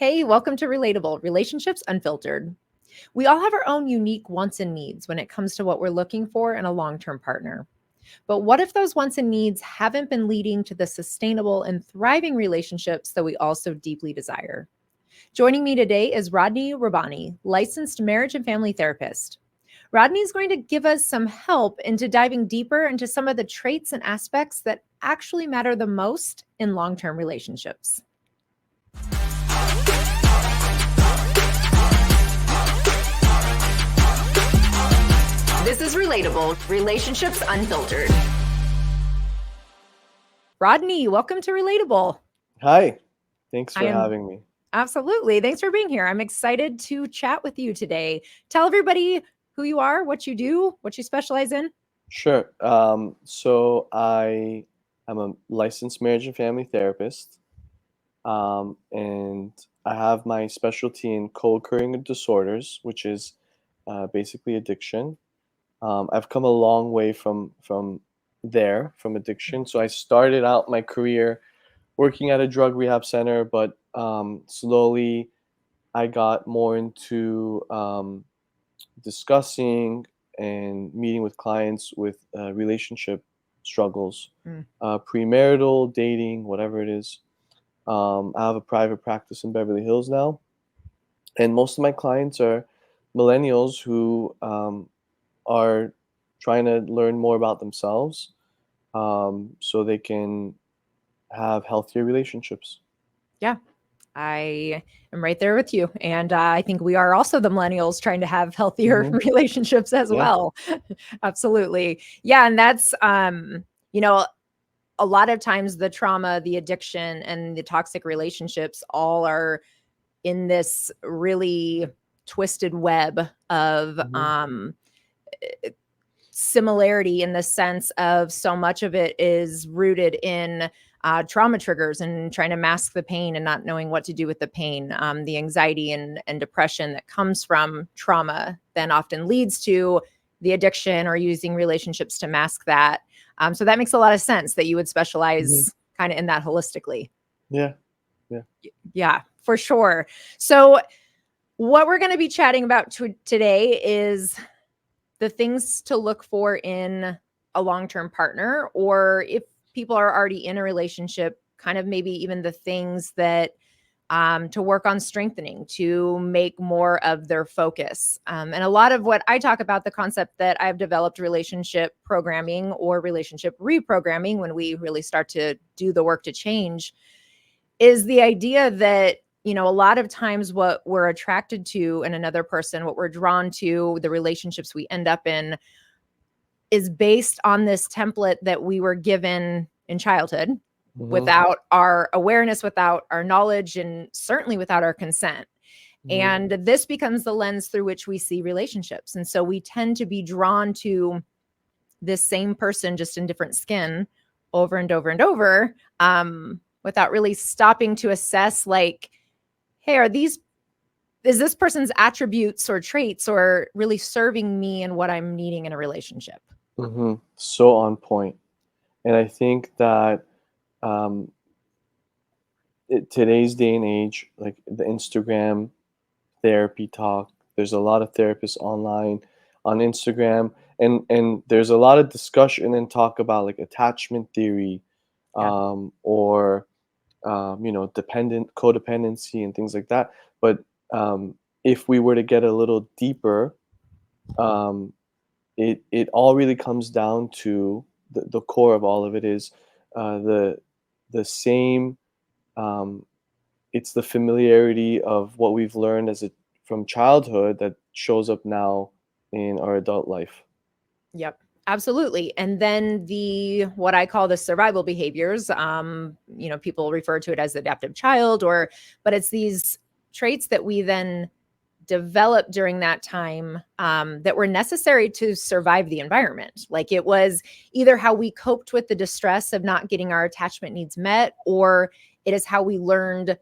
Hey, welcome to Relatable, Relationships Unfiltered. We all have our own unique wants and needs when it comes to what we're looking for in a long-term partner. But what if those wants and needs haven't been leading to the sustainable and thriving relationships that we also deeply desire? Joining me today is Rodney Rabbani, licensed marriage and family therapist. Rodney is going to give us some help into diving deeper into some of the traits and aspects that actually matter the most in long-term relationships. This is Relatable, Relationships Unfiltered. Rodney, welcome to Relatable. Hi, thanks for having me. Absolutely. Thanks for being here. I'm excited to chat with you today. Tell everybody who you are, what you do, what you specialize in. Sure. So I am a licensed marriage and family therapist, and I have my specialty in co-occurring disorders, which is basically addiction. I've come a long way from addiction. So I started out my career working at a drug rehab center, but slowly I got more into discussing and meeting with clients with relationship struggles, premarital, dating, whatever it is. I have a private practice in Beverly Hills now, and most of my clients are millennials who are trying to learn more about themselves, so they can have healthier relationships. Yeah, I am right there with you. And I think we are also the millennials trying to have healthier relationships as well. Absolutely. Yeah. And that's, a lot of times the trauma, the addiction, and the toxic relationships all are in this really twisted web of similarity, in the sense of so much of it is rooted in trauma triggers and trying to mask the pain and not knowing what to do with the pain. The anxiety and depression that comes from trauma then often leads to the addiction or using relationships to mask that. So that makes a lot of sense that you would specialize kind of in that holistically. Yeah, for sure. So what we're going to be chatting about today is the things to look for in a long-term partner, or if people are already in a relationship, kind of maybe even the things that to work on strengthening to make more of their focus. And a lot of what I talk about, the concept that I've developed, relationship programming or relationship reprogramming, when we really start to do the work to change, is the idea that, a lot of times what we're attracted to in another person, what we're drawn to, the relationships we end up in, is based on this template that we were given in childhood without our awareness, without our knowledge, and certainly without our consent. And this becomes the lens through which we see relationships. And so we tend to be drawn to this same person, just in different skin, over and over and over, without really stopping to assess, like, hey, is this person's attributes or traits or really serving me and what I'm needing in a relationship? So on point. And I think that today's day and age, like the Instagram therapy talk, there's a lot of therapists online on Instagram, and there's a lot of discussion and talk about like attachment theory, or codependency and things like that. But if we were to get a little deeper, it all really comes down to the core of all of it is the same. It's the familiarity of what we've learned from childhood that shows up now in our adult life. Yep, absolutely. And then what I call the survival behaviors, people refer to it as the adaptive child, but it's these traits that we then develop during that time, that were necessary to survive the environment. Like, it was either how we coped with the distress of not getting our attachment needs met, or it is how we learned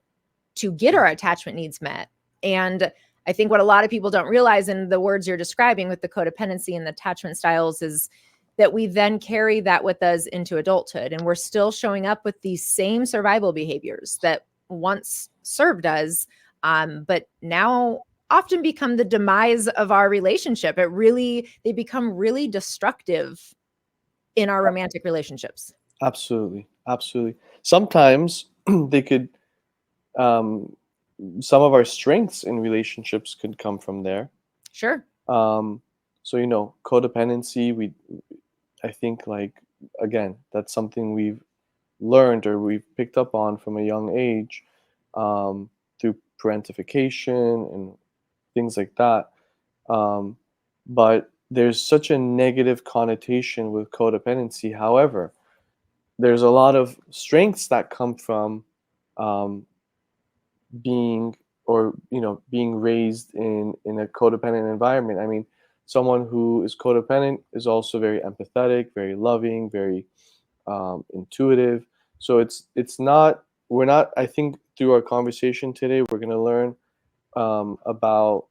to get our attachment needs met. And I think what a lot of people don't realize in the words you're describing with the codependency and the attachment styles is that we then carry that with us into adulthood. And we're still showing up with these same survival behaviors that once served us, but now often become the demise of our relationship. They become really destructive in our romantic relationships. Absolutely, absolutely. Sometimes they could, um, some of our strengths in relationships could come from there. Sure. Um, so codependency. I think, like, again, that's something we've learned or we've picked up on from a young age, um, through parentification and things like that. Um, but there's such a negative connotation with codependency. However, there's a lot of strengths that come from, um, being or being raised in a codependent environment. I mean, someone who is codependent is also very empathetic, very loving, very, intuitive. So it's not we're not I think through our conversation today we're going to learn, about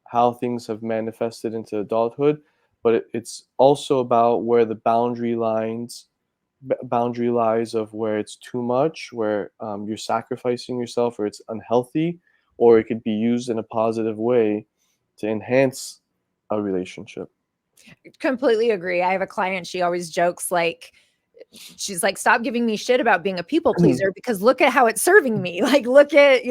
how things have manifested into adulthood, but it's also about where the boundary lies of where it's too much, where, you're sacrificing yourself, or it's unhealthy, or it could be used in a positive way to enhance a relationship. Completely agree. I have a client, she always jokes like, she's like, stop giving me shit about being a people pleaser because look at how it's serving me. Like, look at,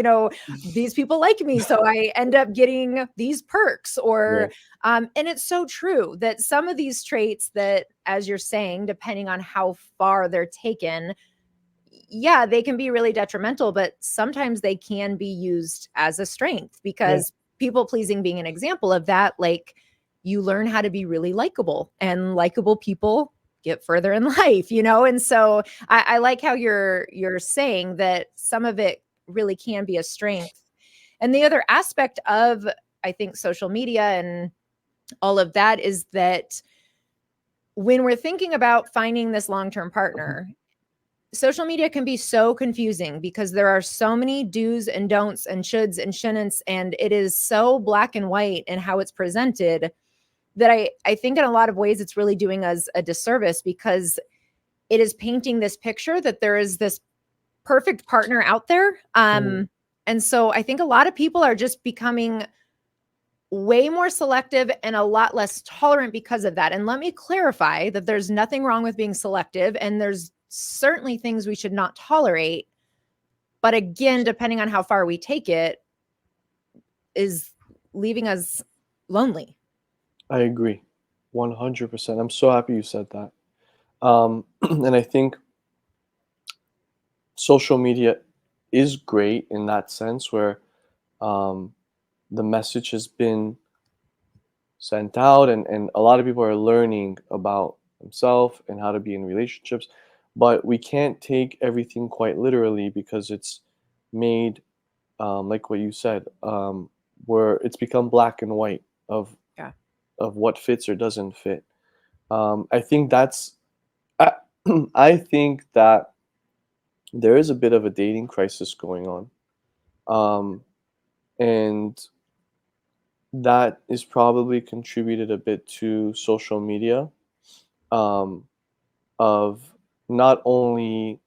these people like me. So I end up getting these perks or, Right. and it's so true that some of these traits that, as you're saying, depending on how far they're taken, yeah, they can be really detrimental, but sometimes they can be used as a strength Yeah. because people pleasing being an example of that, like you learn how to be really likable and likable people get further in life, And so I like how you're saying that some of it really can be a strength. And the other aspect of, I think, social media and all of that is that when we're thinking about finding this long-term partner, social media can be so confusing because there are so many do's and don'ts and shoulds and shouldn'ts, and it is so black and white in how it's presented that I think in a lot of ways it's really doing us a disservice because it is painting this picture that there is this perfect partner out there. Mm. And so I think a lot of people are just becoming way more selective and a lot less tolerant because of that. And let me clarify that there's nothing wrong with being selective, and there's certainly things we should not tolerate. But again, depending on how far we take it, is leaving us lonely. I agree, 100%. I'm so happy you said that. And I think social media is great in that sense where, um, the message has been sent out, and a lot of people are learning about themselves and how to be in relationships, but we can't take everything quite literally because it's made, like what you said, where it's become black and white of Yeah. what fits or doesn't fit. I think that's I, I think that there is a bit of a dating crisis going on, um, and that is probably contributed a bit to social media, um, of not only,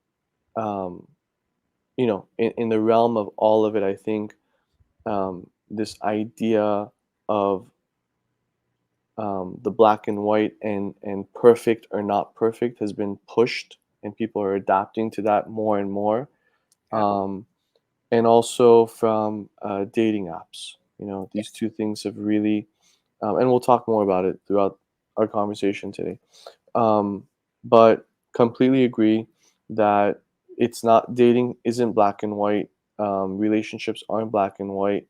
um, in the realm of all of it. I think, this idea of, the black and white and perfect or not perfect has been pushed, and people are adapting to that more and more. Yeah. Um, and also from, dating apps. These Yes. two things have really, and we'll talk more about it throughout our conversation today. Um, but completely agree that it's not dating isn't black and white. Relationships aren't black and white.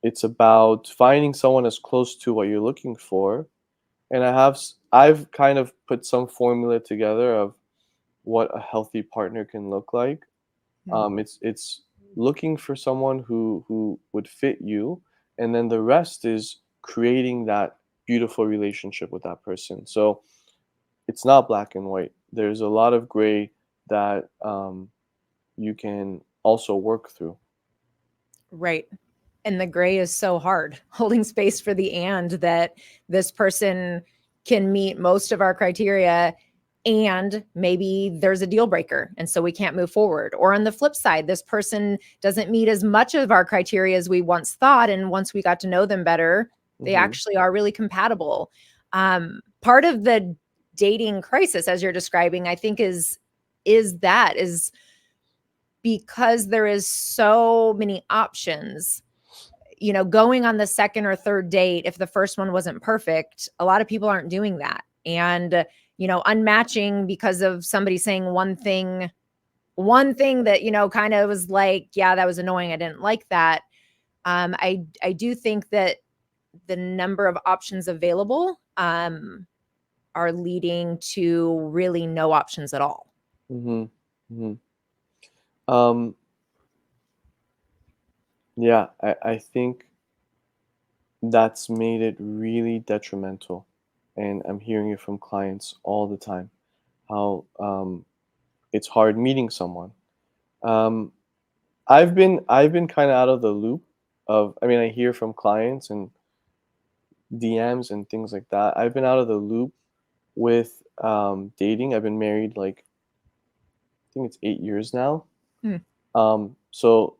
It's about finding someone as close to what you're looking for. And I've kind of put some formula together of what a healthy partner can look like. Hmm. It's looking for someone who would fit you, and then the rest is creating that beautiful relationship with that person. So it's not black and white. There's a lot of gray that, you can also work through. Right. And the gray is so hard, holding space for the and that this person can meet most of our criteria and maybe there's a deal breaker and so we can't move forward. Or on the flip side, this person doesn't meet as much of our criteria as we once thought, and once we got to know them better, they actually are really compatible. Part of the dating crisis, as you're describing, I think is because there is so many options. Going on the second or third date, if the first one wasn't perfect, a lot of people aren't doing that. And, unmatching because of somebody saying one thing that, kind of was like, yeah, that was annoying, I didn't like that. I do think that the number of options available are leading to really no options at all. Yeah, I think that's made it really detrimental. And I'm hearing it from clients all the time how it's hard meeting someone. Um, I've been kind of out of the loop of, I mean, I hear from clients and DMs and things like that. I've been out of the loop with dating. I've been married like, I think it's 8 years now. Hmm. So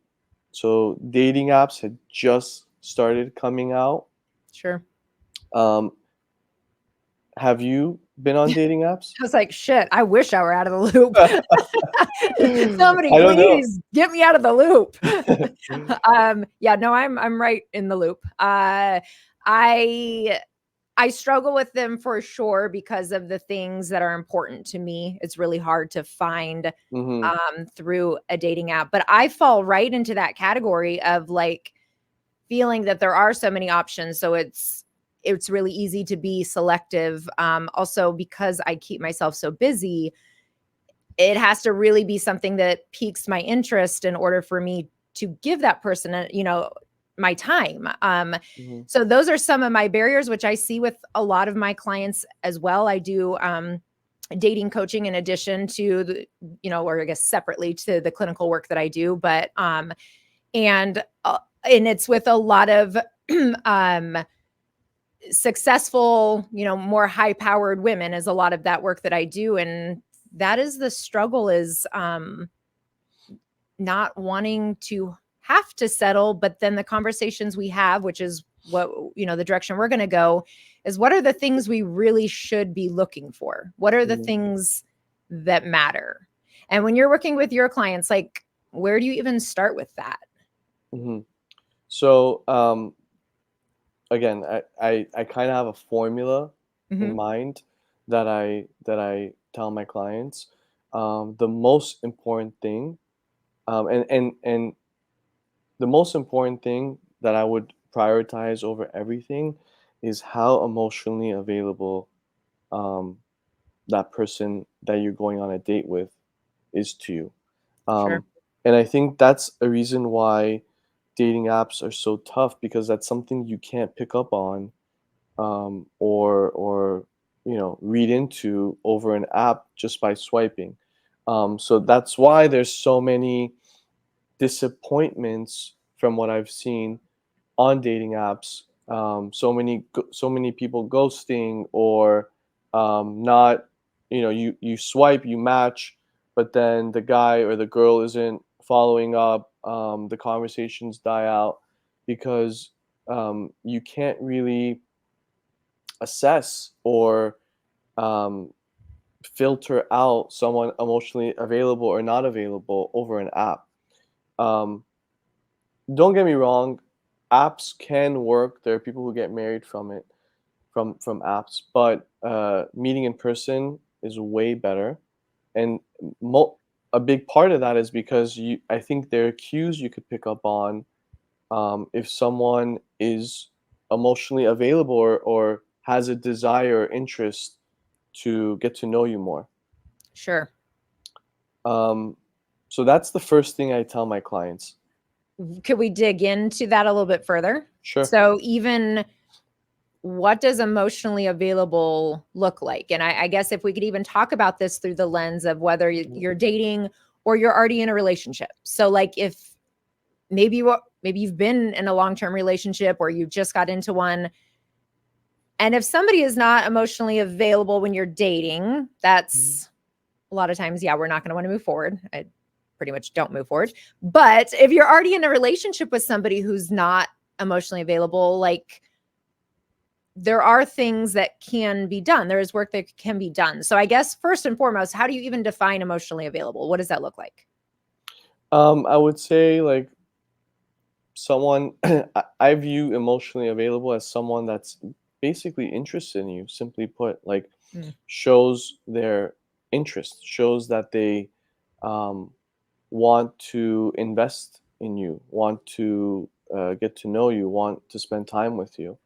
dating apps had just started coming out. Sure. Um, have you been on dating apps? I was like, shit, I wish I were out of the loop. Somebody I don't know. please get me out of the loop. Yeah, no, I'm right in the loop. I struggle with them for sure because of the things that are important to me. It's really hard to find Hmm. through a dating app, but I fall right into that category of like feeling that there are so many options. So it's really easy to be selective. Also, because I keep myself so busy, it has to really be something that piques my interest in order for me to give that person, my time. Hmm. So those are some of my barriers, which I see with a lot of my clients as well. I do dating coaching in addition to or I guess separately to the clinical work that I do. But and it's with a lot of successful, more high powered women is a lot of that work that I do. And that is the struggle, is not wanting to have to settle. But then the conversations we have, which is what, the direction we're going to go, is what are the things we really should be looking for? What are the Hmm. things that matter? And when you're working with your clients, like, where do you even start with that? Hmm. So again, I kind of have a formula in Mm-hmm. mind that I tell my clients. The most important thing, and the most important thing that I would prioritize over everything is how emotionally available um, that person that you're going on a date with is to you. Sure. Um, and I think that's a reason why dating apps are so tough, because that's something you can't pick up on, or read into over an app just by swiping. So that's why there's so many disappointments from what I've seen on dating apps. So many people ghosting, or not. You swipe, you match, but then the guy or the girl isn't following up. The conversations die out because you can't really assess or um, filter out someone emotionally available or not available over an app. Um, don't get me wrong, apps can work. There are people who get married from it, from apps, but meeting in person is way better. And a big part of that is because I think there are cues you could pick up on if someone is emotionally available, or has a desire or interest to get to know you more. Sure. Um, so that's the first thing I tell my clients. Could we dig into that a little bit further? Sure. So even what does emotionally available look like? And I guess if we could even talk about this through the lens of whether you're dating or you're already in a relationship. So like if maybe you've been in a long-term relationship or you just got into one, And if somebody is not emotionally available when you're dating, that's a lot of times, yeah, we're not going to want to move forward. I pretty much don't move forward. But if you're already in a relationship with somebody who's not emotionally available, like, there are things that can be done. There is work that can be done. So I guess first and foremost, how do you even define emotionally available? What does that look like? I would say like someone I view emotionally available as someone that's basically interested in you. Simply put, like Mm, shows their interest, shows that they um, want to invest in you, want to get to know you, want to spend time with you,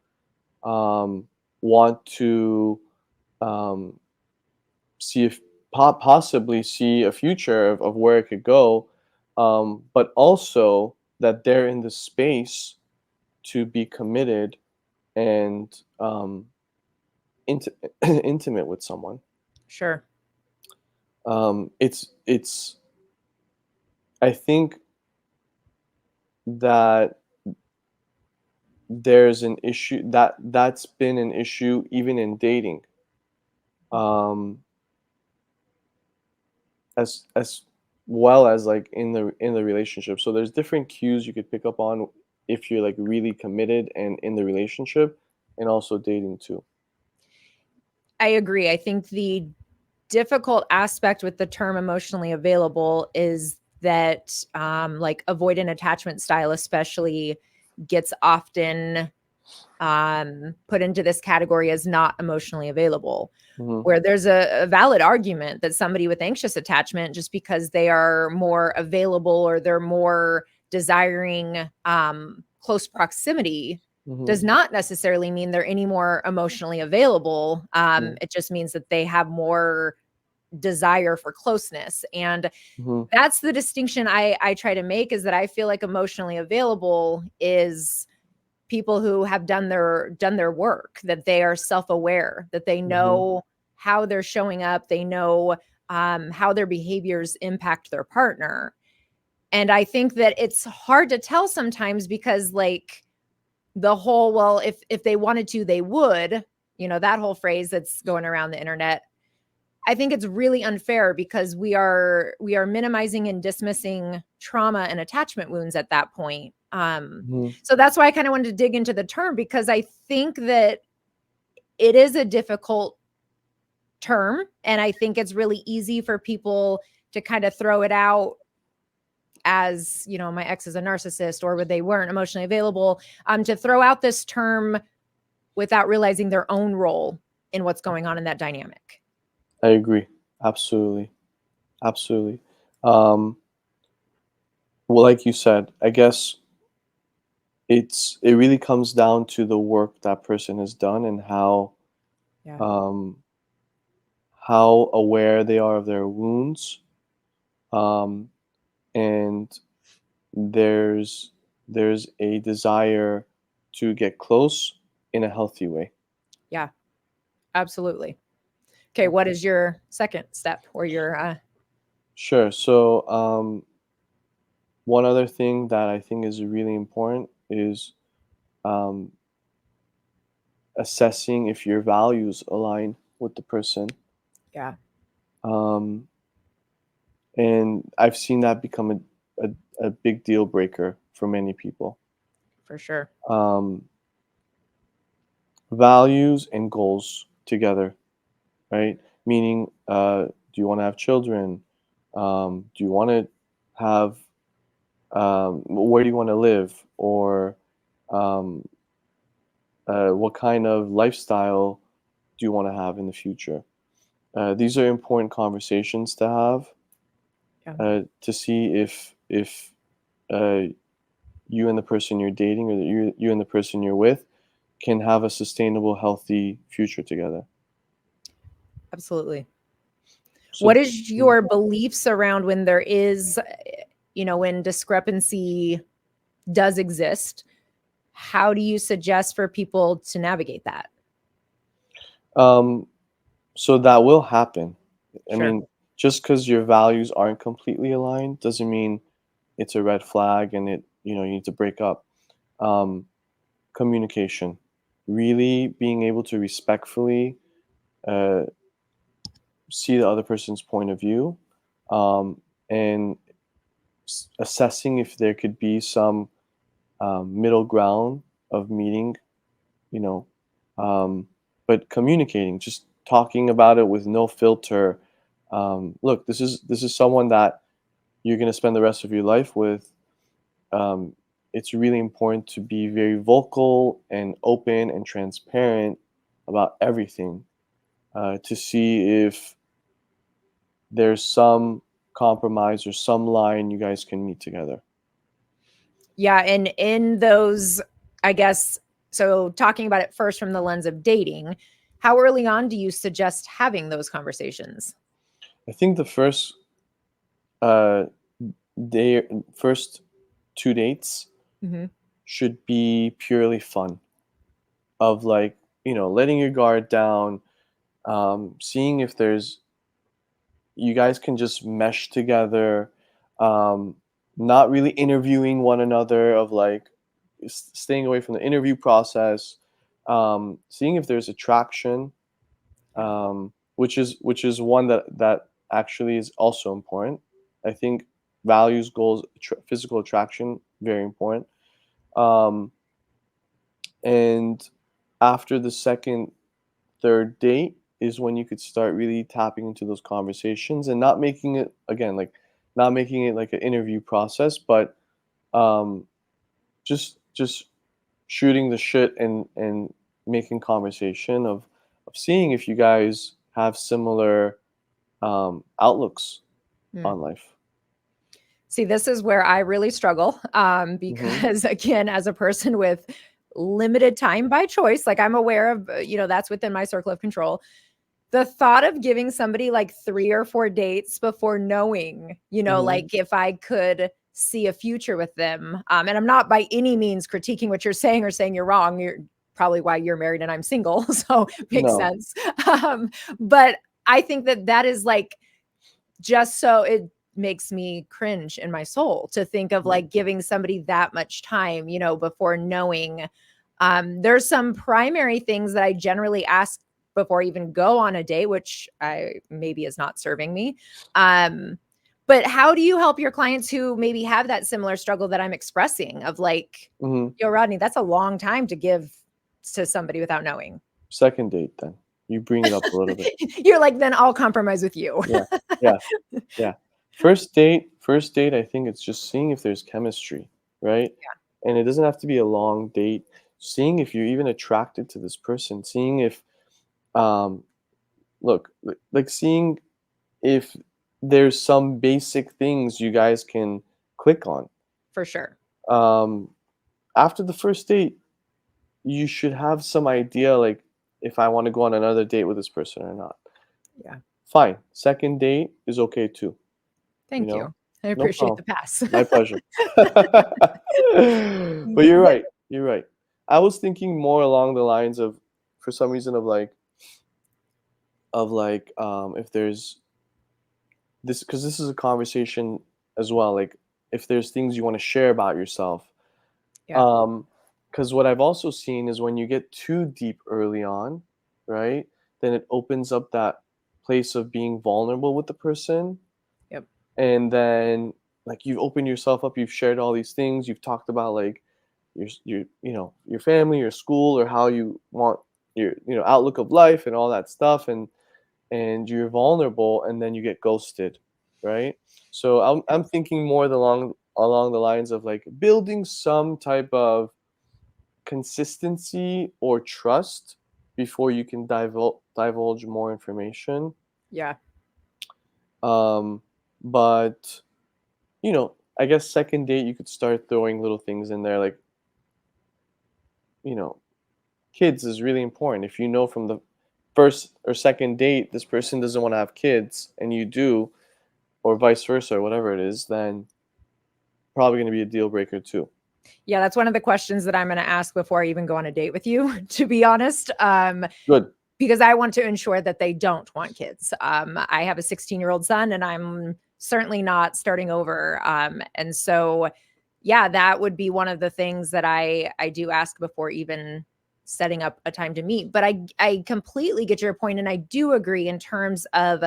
want to um, see if possibly see a future of where it could go, but also that they're in the space to be committed and int- intimate with someone. sure. It's I think that there's an issue that's been an issue even in dating, um, as well as like in the relationship. So there's different cues you could pick up on if you're like really committed and in the relationship, and also dating too. I agree. I think the difficult aspect with the term emotionally available is that like avoidant attachment style especially gets often put into this category as not emotionally available, Hmm. where there's a valid argument that somebody with anxious attachment, just because they are more available or they're more desiring close proximity, Hmm. does not necessarily mean they're any more emotionally available. Hmm. It just means that they have more desire for closeness. And Hmm. that's the distinction I try to make, is that I feel like emotionally available is people who have done their work, that they are self-aware, that they Hmm. know how they're showing up, they know how their behaviors impact their partner. And I think that it's hard to tell sometimes because, like, the whole, well, if they wanted to, they would, that whole phrase that's going around the internet. I think it's really unfair because we are minimizing and dismissing trauma and attachment wounds at that point. Hmm. So that's why I kind of wanted to dig into the term, because I think that it is a difficult term, and I think it's really easy for people to kind of throw it out as, my ex is a narcissist, or they weren't emotionally available, to throw out this term without realizing their own role in what's going on in that dynamic. I agree. Absolutely. Absolutely. Um, well, like you said, I guess it really comes down to the work that person has done and Yeah. um, how aware they are of their wounds, um, and there's there's a desire to get close in a healthy way. Yeah, absolutely. Okay, what is your second step, or your Sure. So one other thing that I think is really important is um, assessing if your values align with the person. yeah, Um, and I've seen that become a big deal breaker for many people. for sure. Um, Values and goals together, right? Meaning, do you want to have children? Do you want to have, where do you want to live? Or um, what kind of lifestyle do you want to have in the future? These are important conversations to have, Yeah, to see if uh, you and the person you're dating, or that you and the person you're with, can have a sustainable, healthy future together. absolutely. So, What is mm, your beliefs around when there is, when discrepancy does exist? How do you suggest for people to navigate that? um, so that will happen. I Sure. mean, just because your values aren't completely aligned doesn't mean it's a red flag and you need to break up. Um, Communication. really being able to respectfully uh, see the other person's point of view, and assessing if there could be some middle ground of meeting, you know, um, but communicating, just talking about it with no filter. Look, this is someone that you're going to spend the rest of your life with. um, it's really important to be very vocal and open and transparent about everything, to see if there's some compromise or some line you guys can meet together. Yeah. And in those, I guess, so talking about it first from the lens of dating, how early on do you suggest having those conversations? I think the uh, day, first 2 dates Mm-hmm. should be purely fun, of like, letting your guard down, seeing if there's you guys can just mesh together, um, not really interviewing one another, of like staying away from the interview process, seeing if there's attraction, Yeah. which is one that actually is also important. I think values, goals, physical attraction, very important. Um, and after the second, third date is when you could start really tapping into those conversations and not making it, again, like not making it like an interview process, but um, just shooting the shit and making conversation of seeing if you guys have similar outlooks Hmm. on life. See, this is where I really struggle, Hmm. because again, as a person with limited time by choice, like I'm aware of, that's within my circle of control. The thought of giving somebody like 3 or 4 dates before knowing, Hmm. like if I could see a future with them, and I'm not by any means critiquing what you're saying or saying you're wrong. You're probably why you're married and I'm single, so makes No. sense. But I think that that is like just so it makes me cringe in my soul to think of Mhm. like giving somebody that much time, before knowing. There's some primary things that I generally ask before I even go on a date, which I maybe is not serving me. Um, but how do you help your clients who maybe have that similar struggle that I'm expressing of like, Hmm. yo, Rodney, that's a long time to give to somebody without knowing. Second date, then you bring it up a little bit. You're like, then I'll compromise with you. Yeah, yeah. Yeah. First date, I think it's just seeing if there's chemistry, right? And it doesn't have to be a long date. Seeing if you're even attracted to this person, seeing if um look, like seeing if there's some basic things you guys can click on. For sure. Um After the first date, you should have some idea, like, if I want to go on another date with this person or not. Yeah. Fine. Second date is okay too, you Thank know? you. I No appreciate the problem. pass. My pleasure. But you're But right, you're right. I was thinking more along the lines of, for some reason, of like, if there's this, because this is a conversation as well, like, if there's things you wanna share about yourself. yeah. Um, because what I've also seen is when you get too deep early on, right, then it opens up that place of being vulnerable with the person, Yep. and then, like, you've opened yourself up, you've shared all these things, you've talked about, like, your family, your school, or how you want your, outlook of life and all that stuff, and you're vulnerable, and then you get ghosted, right? So I'm thinking more along the lines of like building some type of consistency or trust before you can divulge more information. Yeah. Um, but I guess second date you could start throwing little things in there, like, you know, kids is really important. If you know from the first or second date this person doesn't want to have kids and you do, or vice versa, or whatever it is, then probably going to be a deal breaker too. Yeah, that's one of the questions that I'm gonna ask before I even go on a date with you, to be honest. Good. Because I want to ensure that they don't want kids. I have a 16-year-old son and I'm certainly not starting over. And so yeah, that would be one of the things that I do ask before even setting up a time to meet. But I completely get your point, and I do agree in terms of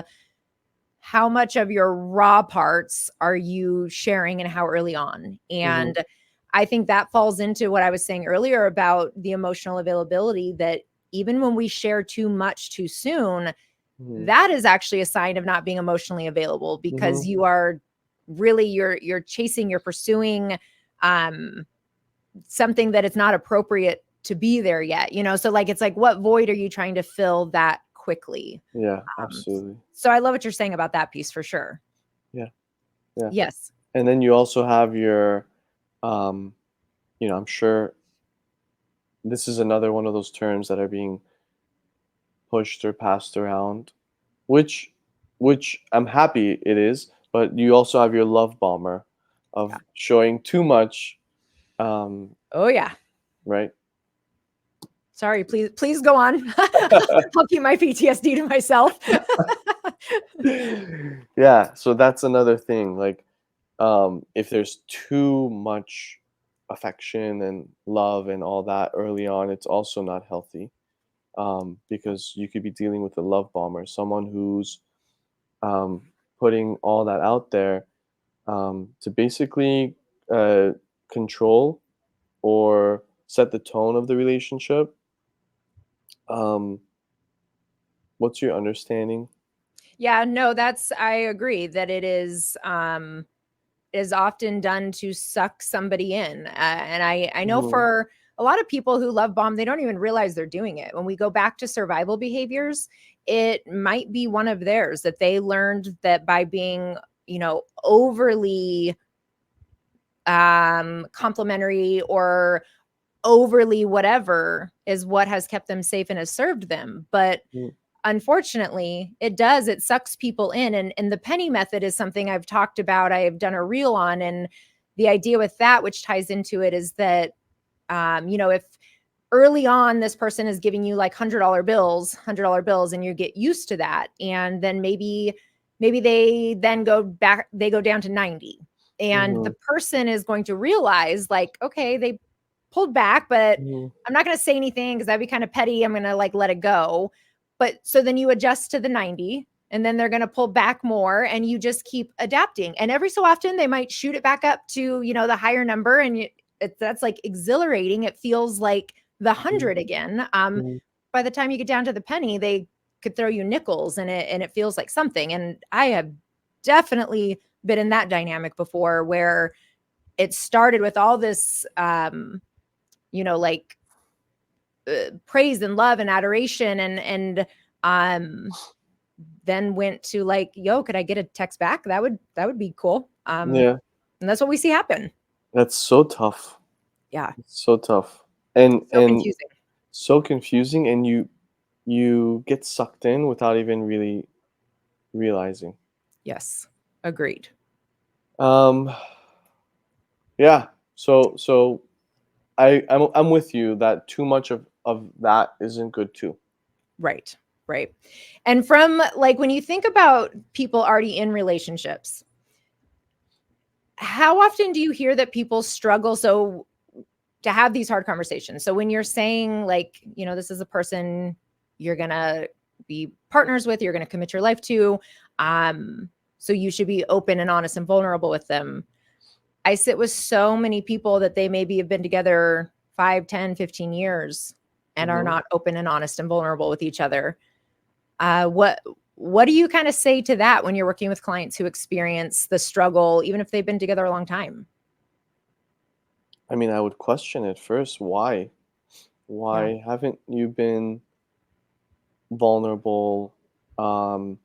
how much of your raw parts are you sharing and how early on. Mm-hmm. And I think that falls into what I was saying earlier about the emotional availability, that even when we share too much too soon, Mm-hmm. that is actually a sign of not being emotionally available, because Mm-hmm. you are really, you're chasing, you're pursuing something that it's not appropriate to be there yet, so like it's like, what void are you trying to fill that quickly? Yeah, um, absolutely. so I love what you're saying about that piece for sure. Yeah, yeah. Yes. And then you also have your, um, I'm sure this is another one of those terms that are being pushed or passed around, which which I'm happy it is, but you also have your love bomber Yeah. of showing too much, um, Oh yeah. right? Sorry, please go on. I'll keep my PTSD to myself. Yeah, so that's another thing. Like, if there's too much affection and love and all that early on, it's also not healthy. Because you could be dealing with a love bomber, someone who's um, putting all that out there to basically uh, control or set the tone of the relationship. Um, what's your understanding? Yeah, no, I agree that it is often done to suck somebody in. And I know Hmm. for a lot of people who love bomb, they don't even realize they're doing it. When we go back to survival behaviors, it might be one of theirs, that they learned that by being, overly complimentary or overly whatever is what has kept them safe and has served them. But unfortunately, it sucks people in. And the penny method is something I've talked about, I've done a reel on. And the idea with that, which ties into it, is that if early on this person is giving you like $100 bills, and you get used to that, and then maybe they go down to 90, and Hmm. the person is going to realize, like, okay, they pulled back, but Hmm. I'm not going to say anything because that'd be kind of petty. I'm going to like let it go. But so then you adjust to the 90, and then they're going to pull back more, and you just keep adapting. And every so often they might shoot it back up to, the higher number, and that's like exhilarating. It feels like the 100 again. Hmm. By the time you get down to the penny, they could throw you nickels, and it feels like something. And I have definitely been in that dynamic before, where it started with all this like praise and love and adoration, and then went to like, yo, could I get a text back? That would be cool. Yeah, And that's what we see happen. that's so tough. Yeah. It's so tough, and So confusing. so confusing, and you get sucked in without even really realizing. Yes. Agreed. Um, yeah. So I'm with you that too much of that isn't good too. Right. Right. And from like, when you think about people already in relationships, how often do you hear that people struggle so to have these hard conversations? So when you're saying, like, this is a person you're gonna be partners with, you're gonna commit your life to, so you should be open and honest and vulnerable with them. I sit with so many people that they maybe have been together 5, 10, 15 years and are Hmm. not open and honest and vulnerable with each other. What do you kind of say to that when you're working with clients who experience the struggle, even if they've been together a long time? I mean, I would question it first. Why? Yeah. Why haven't you been vulnerable? Um,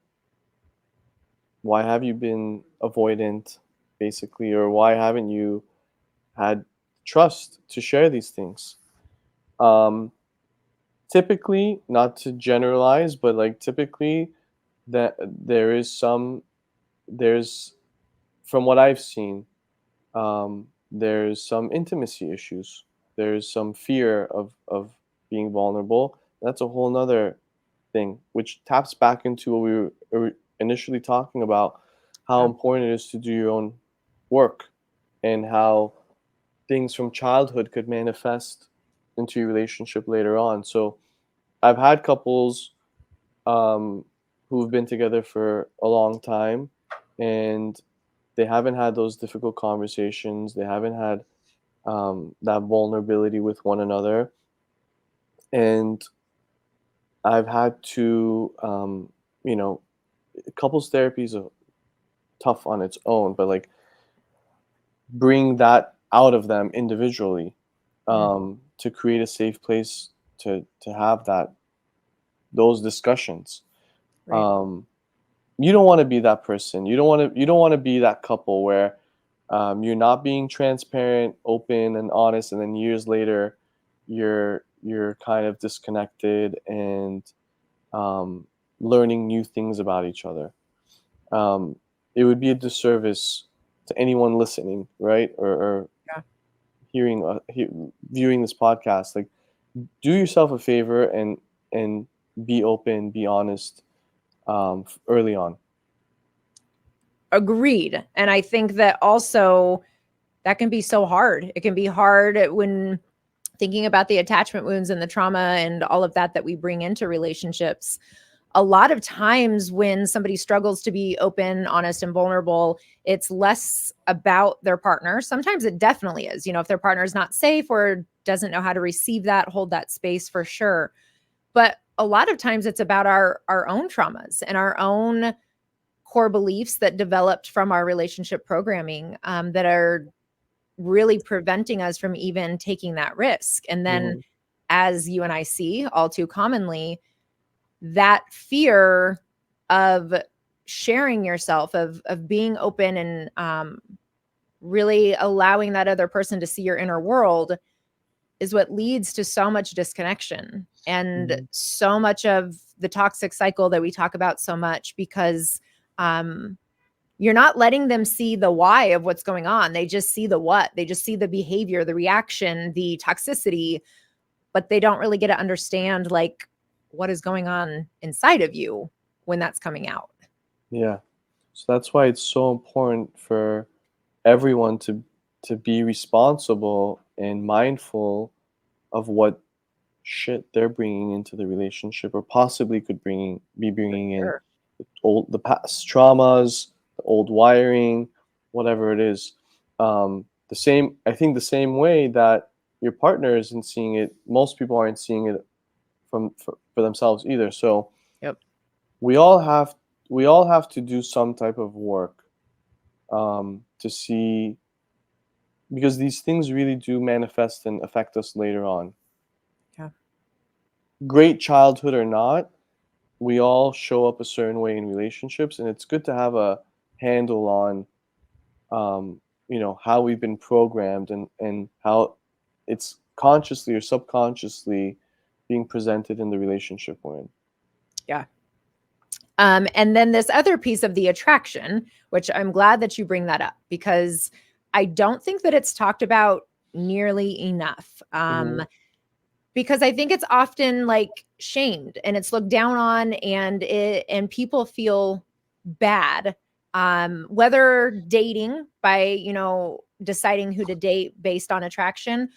why have you been avoidant, basically, or why haven't you had trust to share these things? Um, Typically, not to generalize, but like typically, that there's from what I've seen, there's some intimacy issues. There's some fear of being vulnerable. That's a whole nother thing, which taps back into what we were initially talking about, how Yeah. important it is to do your own work, and how things from childhood could manifest into your relationship later on. So I've had couples um, who've been together for a long time, and they haven't had those difficult conversations. They haven't had that vulnerability with one another, and I've had to, you know, couples therapy is tough on its own, but like bring that out of them individually, Mm, to create a safe place to have those discussions. right. Um, you don't want to be that person. You don't want to be that couple where you're not being transparent, open, and honest, and then years later, you're kind of disconnected and um, learning new things about each other. Um, it would be a disservice to anyone listening, right, or Yeah. hearing viewing this podcast. Like, do yourself a favor and be open, be honest early on. Agreed. And I think that also that can be so hard. It can be hard when thinking about the attachment wounds and the trauma and all of that that we bring into relationships. A lot of times when somebody struggles to be open, honest, and vulnerable, it's less about their partner. Sometimes it definitely is. You know, if their partner is not safe or doesn't know how to receive that, hold that space for sure. But a lot of times it's about our own traumas and our own core beliefs that developed from our relationship programming, that are really preventing us from even taking that risk. And then, Hmm. as you and I see all too commonly, that fear of sharing yourself, of being open and really allowing that other person to see your inner world is what leads to so much disconnection and Hmm. so much of the toxic cycle that we talk about so much, because um, you're not letting them see the why of what's going on. They just see the what. They just see the behavior, the reaction, the toxicity, but they don't really get to understand like what is going on inside of you when that's coming out. Yeah. So that's why it's so important for everyone to be responsible and mindful of what shit they're bringing into the relationship, or possibly could be For bringing in sure. the past traumas, the old wiring, whatever it is. The same, I think, the same way that your partner isn't seeing it. Most people aren't seeing it for themselves either. So Yep. we all have we all have to do some type of work to see, because these things really do manifest and affect us later on. Yeah. Great childhood or not, we all show up a certain way in relationships, and it's good to have a handle on how we've been programmed, and how it's consciously or subconsciously being presented in the relationship we're in. Yeah. And then this other piece of the attraction, which I'm glad that you bring that up, because I don't think that it's talked about nearly enough. Hmm. Because I think it's often like shamed and it's looked down on, and people feel bad, whether dating by, deciding who to date based on attraction,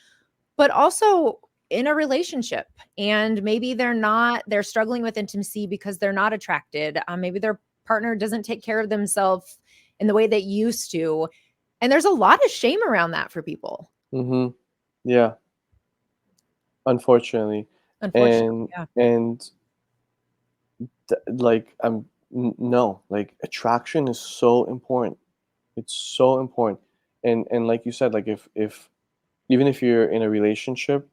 but also in a relationship, and maybe they're struggling with intimacy because they're not attracted. Maybe their partner doesn't take care of themselves in the way they used to, and there's a lot of shame around that for people, Hmm. Yeah, unfortunately. unfortunately. and Yeah. and like no, like attraction is so important. It's so important. And like you said, like if even if you're in a relationship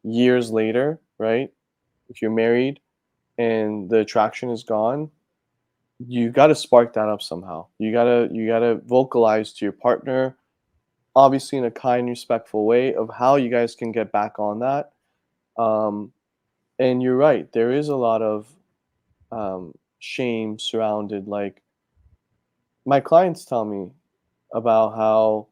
years later, right, if you're married and the attraction is gone, you got to spark that up somehow. You got to vocalize to your partner, obviously in a kind, respectful way, of how you guys can get back on that. um and you're right, there is a lot of shame surrounded. Like, my clients tell me about how,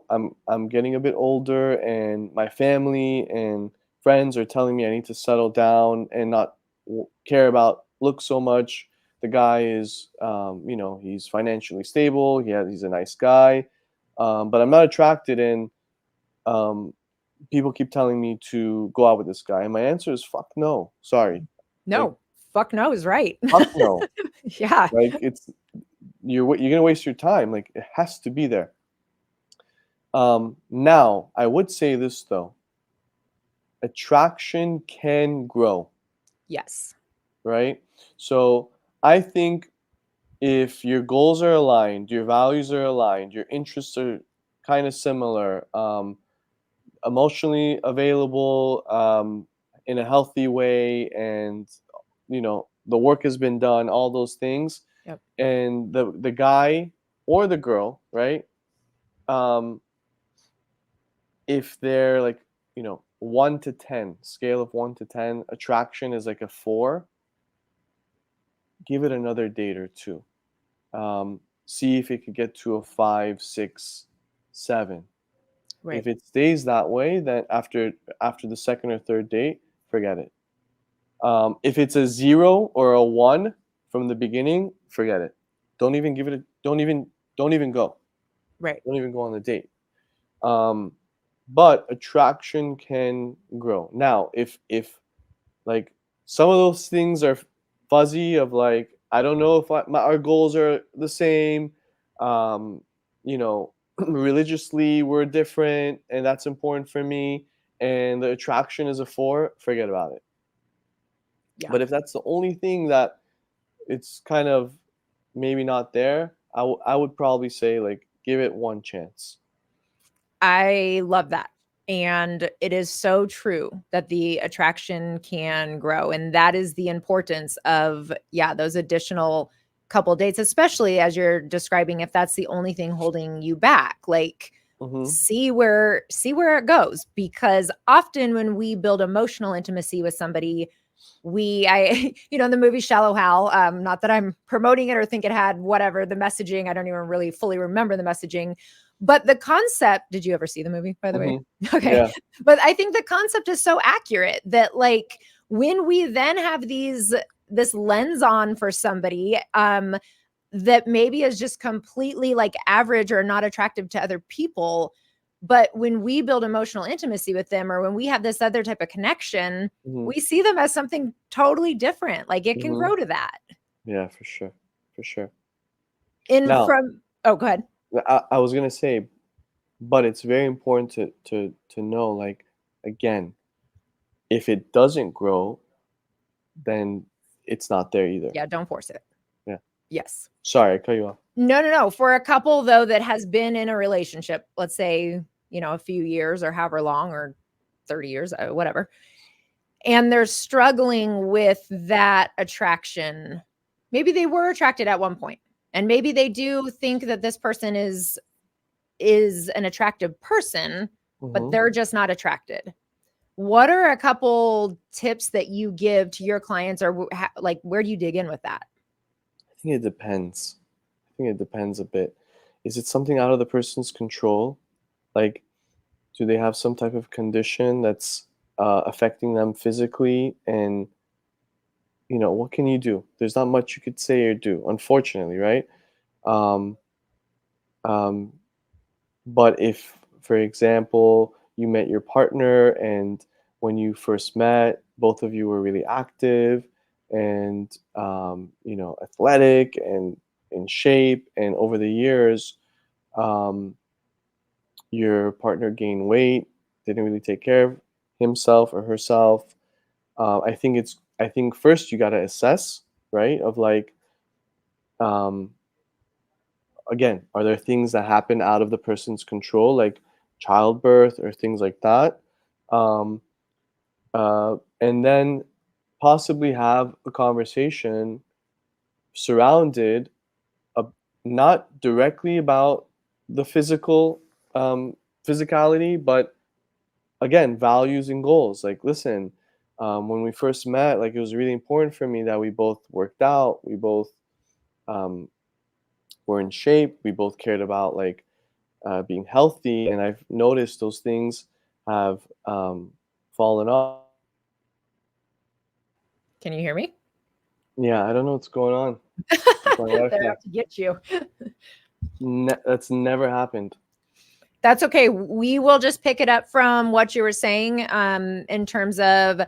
I'm getting a bit older, and my family and friends are telling me I need to settle down and not care about looks so much. The guy is, he's financially stable. He's a nice guy, but I'm not attracted. And um, people keep telling me to go out with this guy, and my answer is fuck no. Sorry, like No, fuck no is right. fuck no. Yeah. Like it's you're gonna waste your time. Like it has to be there. Now I would say this though: attraction can grow, Yes. right? So I think if your goals are aligned, your values are aligned, your interests are kind of similar, emotionally available, in a healthy way, and the work has been done, all those things, Yep. and the guy or the girl, right? Um, if they're like 1 to 10, scale of 1 to 10, attraction is like a 4. Give it another date or two. See if it could get to a 5, 6, 7. Right. If it stays that way, then after the second or third date, forget it. If it's a 0 or a 1 from the beginning, forget it. Don't even give it a don't even go. Right. Don't even go on the date. Um, but attraction can grow. Now, if like some of those things are fuzzy, of like I don't know if our goals are the same, um, religiously we're different, and that's important for me, and the attraction is a 4, forget about it. Yeah. But if that's the only thing that it's kind of maybe not there, I would probably say like give it one chance. I love that. And it is so true that the attraction can grow. And that is the importance of, yeah, those additional couple dates, especially as you're describing, if that's the only thing holding you back. Like, Mm-hmm. see where it goes, because often when we build emotional intimacy with somebody, the movie Shallow Hal, not that I'm promoting it or think it had whatever the messaging, I don't even really fully remember the messaging, but the concept, did you ever see the movie, by the way? Mm-hmm. Okay. Yeah. But I think the concept is so accurate that, like, when we then have this lens on for somebody, that maybe is just completely like average or not attractive to other people, but when we build emotional intimacy with them, or when we have this other type of connection, Mm-hmm. we see them as something totally different. Like, it can Mm-hmm. grow to that. Yeah, for sure. For sure. And Now, from Oh, go ahead. I was gonna say, but it's very important to know, like, again, if it doesn't grow, then it's not there either. Yeah, don't force it. Yeah. Yes. Sorry, I cut you off. No, no, no. For a couple though that has been in a relationship, let's say, a few years or however long, or 30 years, whatever, and they're struggling with that attraction. Maybe they were attracted at one point, and maybe they do think that this person is an attractive person, but Mm-hmm. they're just not attracted. What are a couple tips that you give to your clients, or like, where do you dig in with that? I think it depends. I think it depends a bit. Is it something out of the person's control? Like, do they have some type of condition that's affecting them physically? And what can you do? There's not much you could say or do, unfortunately, right? Um, um, but if, for example, you met your partner, and when you first met, both of you were really active and athletic and in shape, and over the years, um, your partner gained weight, didn't really take care of himself or herself. I think first you got to assess, right? Of like, um, again, are there things that happen out of the person's control, like childbirth or things like that? Um, and then possibly have a conversation surrounded, uh, not directly about the um, physicality, but again, values and goals. Like, listen, when we first met, like, it was really important for me that we both worked out, we both um, were in shape, we both cared about like being healthy, and I've noticed those things have fallen off. Can you hear me? Yeah, I don't know what's going on with my They're Wi-Fi. out to get you. That's never happened. That's okay. We will just pick it up from what you were saying in terms of,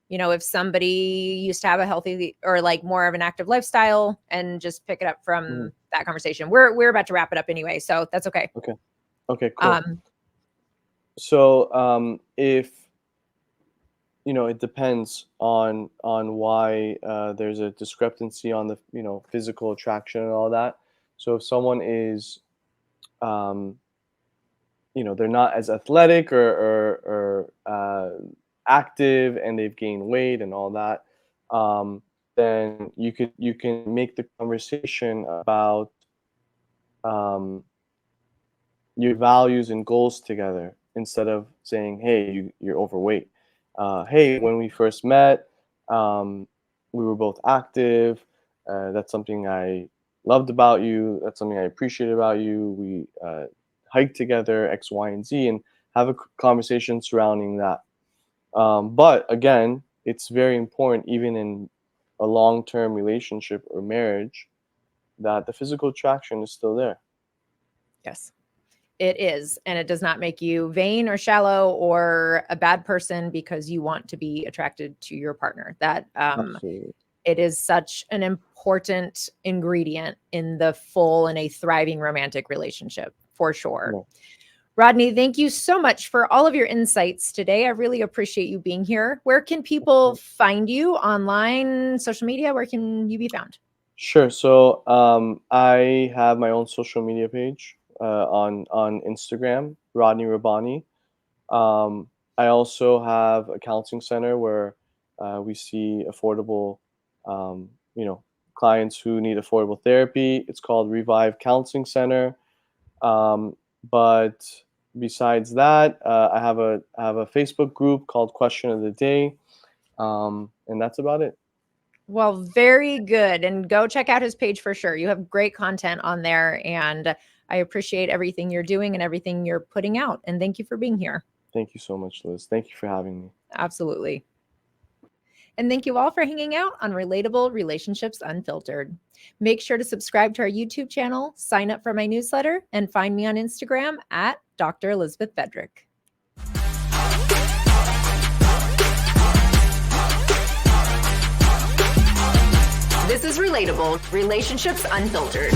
if somebody used to have a healthy or like more of an active lifestyle, and just pick it up from that conversation. We're about to wrap it up anyway, so that's okay. Okay, cool. So if it depends on why there's a discrepancy on the physical attraction and all that. So if someone is they're not as athletic or active, and they've gained weight and all that, then you can make the conversation about your values and goals together, instead of saying, hey, you're overweight. Hey, when we first met, we were both active. That's something I loved about you. That's something I appreciated about you. We hike together, X, Y, and Z, and have a conversation surrounding that. But again, it's very important, even in a long-term relationship or marriage, that the physical attraction is still there. Yes, it is. And it does not make you vain or shallow or a bad person because you want to be attracted to your partner. That it is such an important ingredient in the full and a thriving romantic relationship, for sure. Yeah. Rodney, thank you so much for all of your insights today. I really appreciate you being here. Where can people find you online, social media? Where can you be found? Sure. So I have my own social media page on Instagram, Rodney Rabbani. I also have a counseling center where we see affordable, clients who need affordable therapy. It's called Revive Counseling Center. But besides that, I have a Facebook group called Question of the Day, and that's about it. Well, very good. And go check out his page for sure. You have great content on there, and I appreciate everything you're doing and everything you're putting out. And thank you for being here. Thank you so much, Liz. Thank you for having me. Absolutely. And thank you all for hanging out on Relatable Relationships Unfiltered. Make sure to subscribe to our YouTube channel, sign up for my newsletter, and find me on Instagram at Dr. Elizabeth Fedrick. This is Relatable Relationships Unfiltered.